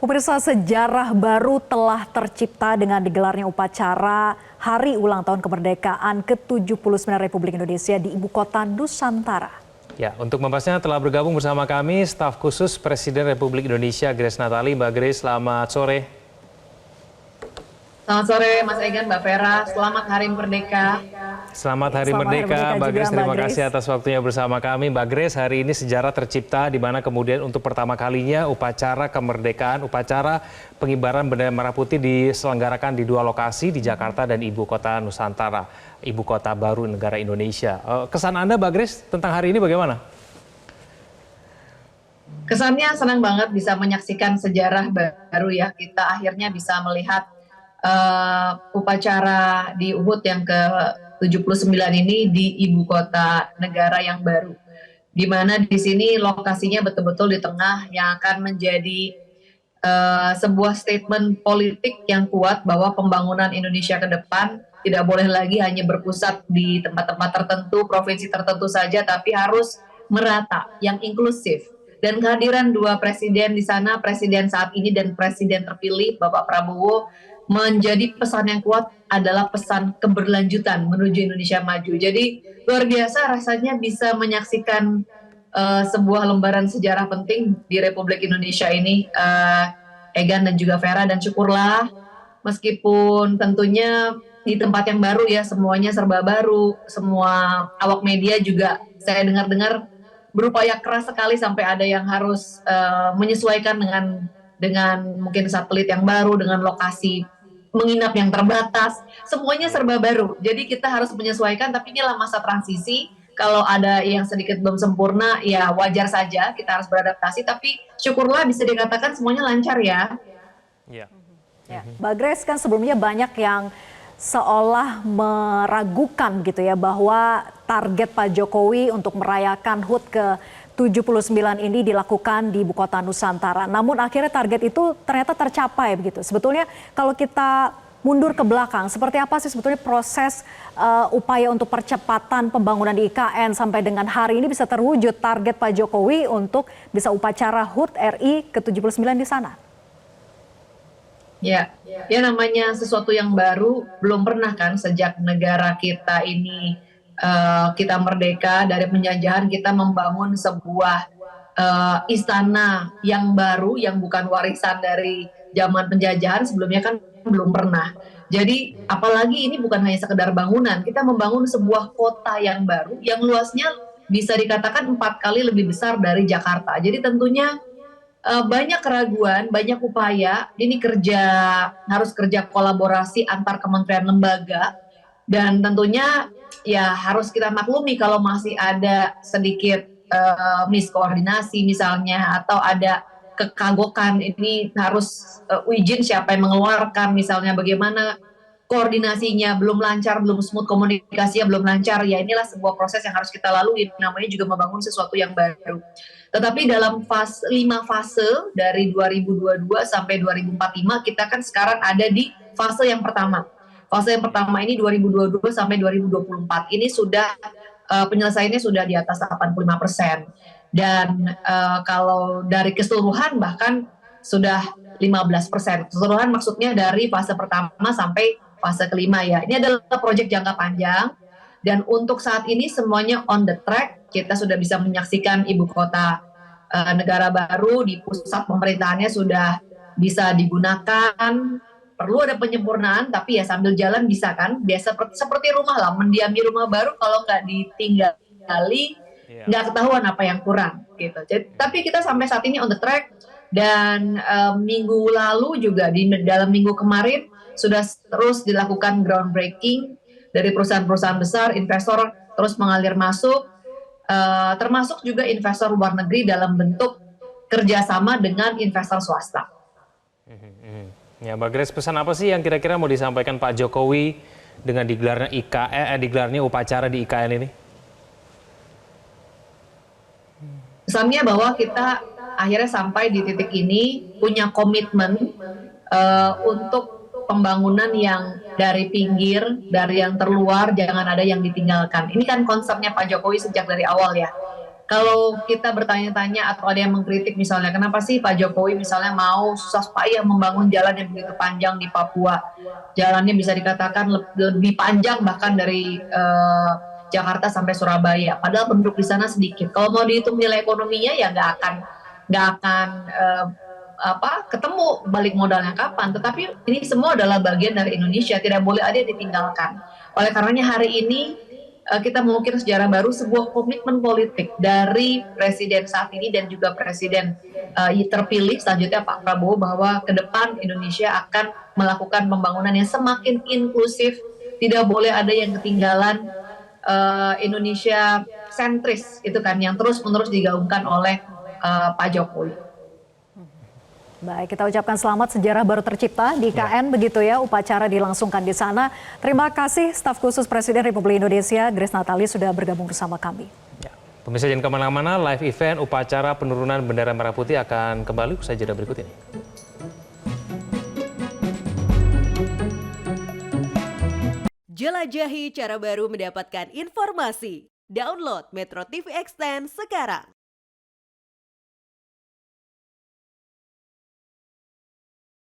Pemirsa, sejarah baru telah tercipta dengan digelarnya upacara Hari Ulang Tahun Kemerdekaan ke-79 Republik Indonesia di Ibu Kota Nusantara. Ya, untuk membahasnya telah bergabung bersama kami staf khusus Presiden Republik Indonesia Grace Natali. Mbak Grace, selamat sore. Selamat sore Mas Egan, Mbak Vera. Selamat Hari Merdeka. Selamat Hari Merdeka, Mbak Grace. Terima kasih atas waktunya bersama kami. Mbak Grace, hari ini sejarah tercipta di mana kemudian untuk pertama kalinya upacara kemerdekaan, upacara pengibaran bendera merah putih diselenggarakan di dua lokasi di Jakarta dan Ibu Kota Nusantara, Ibu Kota baru negara Indonesia. Kesan Anda, Mbak Grace, tentang hari ini bagaimana? Kesannya senang banget bisa menyaksikan sejarah baru ya. Kita akhirnya bisa melihat upacara di Ubud yang ke-79 ini di ibu kota negara yang baru, di mana di sini lokasinya betul-betul di tengah yang akan menjadi sebuah statement politik yang kuat bahwa pembangunan Indonesia ke depan tidak boleh lagi hanya berpusat di tempat-tempat tertentu, provinsi tertentu saja, tapi harus merata, yang inklusif. Dan kehadiran dua presiden di sana, presiden saat ini dan presiden terpilih Bapak Prabowo, menjadi pesan yang kuat adalah pesan keberlanjutan menuju Indonesia maju. Jadi luar biasa rasanya bisa menyaksikan sebuah lembaran sejarah penting di Republik Indonesia ini, Egan dan juga Vera, dan syukurlah meskipun tentunya di tempat yang baru ya, semuanya serba baru, semua awak media juga saya dengar-dengar berupaya keras sekali sampai ada yang harus menyesuaikan dengan mungkin satelit yang baru, dengan lokasi menginap yang terbatas, semuanya serba baru. Jadi kita harus menyesuaikan, tapi inilah masa transisi. Kalau ada yang sedikit belum sempurna, ya wajar saja, kita harus beradaptasi. Tapi syukurlah bisa dikatakan semuanya lancar ya. Ya. Mbak Grace, kan sebelumnya banyak yang seolah meragukan gitu ya bahwa target Pak Jokowi untuk merayakan HUT ke-79 ini dilakukan di Ibu Kota Nusantara. Namun akhirnya target itu ternyata tercapai begitu. Sebetulnya kalau kita mundur ke belakang, seperti apa sih sebetulnya proses upaya untuk percepatan pembangunan di IKN sampai dengan hari ini bisa terwujud target Pak Jokowi untuk bisa upacara HUT RI ke-79 di sana? Ya namanya sesuatu yang baru belum pernah kan sejak negara kita ini kita merdeka dari penjajahan, kita membangun sebuah istana yang baru yang bukan warisan dari zaman penjajahan sebelumnya kan belum pernah. Jadi apalagi ini bukan hanya sekedar bangunan, kita membangun sebuah kota yang baru yang luasnya bisa dikatakan 4 kali lebih besar dari Jakarta. Jadi tentunya banyak keraguan, banyak upaya, ini harus kerja kolaborasi antar kementerian lembaga, dan tentunya ya harus kita maklumi kalau masih ada sedikit miskoordinasi misalnya, atau ada kekagokan, ini harus izin siapa yang mengeluarkan misalnya, bagaimana koordinasinya belum lancar, belum smooth, komunikasinya belum lancar, ya inilah sebuah proses yang harus kita lalui, namanya juga membangun sesuatu yang baru. Tetapi dalam 5 fase dari 2022 sampai 2045, kita kan sekarang ada di fase yang pertama. Fase yang pertama ini 2022 sampai 2024, ini sudah penyelesaiannya sudah di atas 85%. Dan kalau dari keseluruhan bahkan sudah 15%. Keseluruhan maksudnya dari fase pertama sampai fase kelima ya. Ini adalah proyek jangka panjang, dan untuk saat ini semuanya on the track. Kita sudah bisa menyaksikan ibu kota negara baru di pusat pemerintahannya sudah bisa digunakan. Perlu ada penyempurnaan, tapi ya sambil jalan bisa kan. Biasa seperti rumah lah, mendiami rumah baru kalau nggak ditinggali nggak ketahuan apa yang kurang gitu. Jadi, tapi kita sampai saat ini on the track, dan minggu lalu juga dalam minggu kemarin sudah terus dilakukan groundbreaking dari perusahaan-perusahaan besar, investor terus mengalir masuk, termasuk juga investor luar negeri dalam bentuk kerjasama dengan investor swasta. Ya, Mbak Grace, pesan apa sih yang kira-kira mau disampaikan Pak Jokowi dengan digelarnya upacara di IKN ini? Pesannya bahwa kita akhirnya sampai di titik ini punya komitmen untuk pembangunan yang dari pinggir, dari yang terluar, jangan ada yang ditinggalkan. Ini kan konsepnya Pak Jokowi sejak dari awal ya. kalau kita bertanya-tanya atau ada yang mengkritik misalnya, kenapa sih Pak Jokowi misalnya mau susah payah membangun jalan yang begitu panjang di Papua? Jalannya bisa dikatakan lebih panjang bahkan dari Jakarta sampai Surabaya. Padahal penduduk di sana sedikit. Kalau mau dihitung nilai ekonominya ya nggak akan ketemu balik modalnya kapan. Tetapi ini semua adalah bagian dari Indonesia. Tidak boleh ada yang ditinggalkan. Oleh karenanya hari ini kita mengukir sejarah baru, sebuah komitmen politik dari presiden saat ini dan juga presiden terpilih selanjutnya Pak Prabowo, bahwa ke depan Indonesia akan melakukan pembangunan yang semakin inklusif, tidak boleh ada yang ketinggalan. Indonesia sentris itu kan yang terus-menerus digaungkan oleh Pak Jokowi. Baik, kita ucapkan selamat, sejarah baru tercipta di KN begitu ya, upacara dilangsungkan di sana. Terima kasih staf khusus Presiden Republik Indonesia Grace Natali sudah bergabung bersama kami. Ya. Pemirsa jangan kemana-mana, live event upacara penurunan bendera merah putih akan kembali usai jeda berikut ini. Jelajahi cara baru mendapatkan informasi. Download Metro TV Extend sekarang.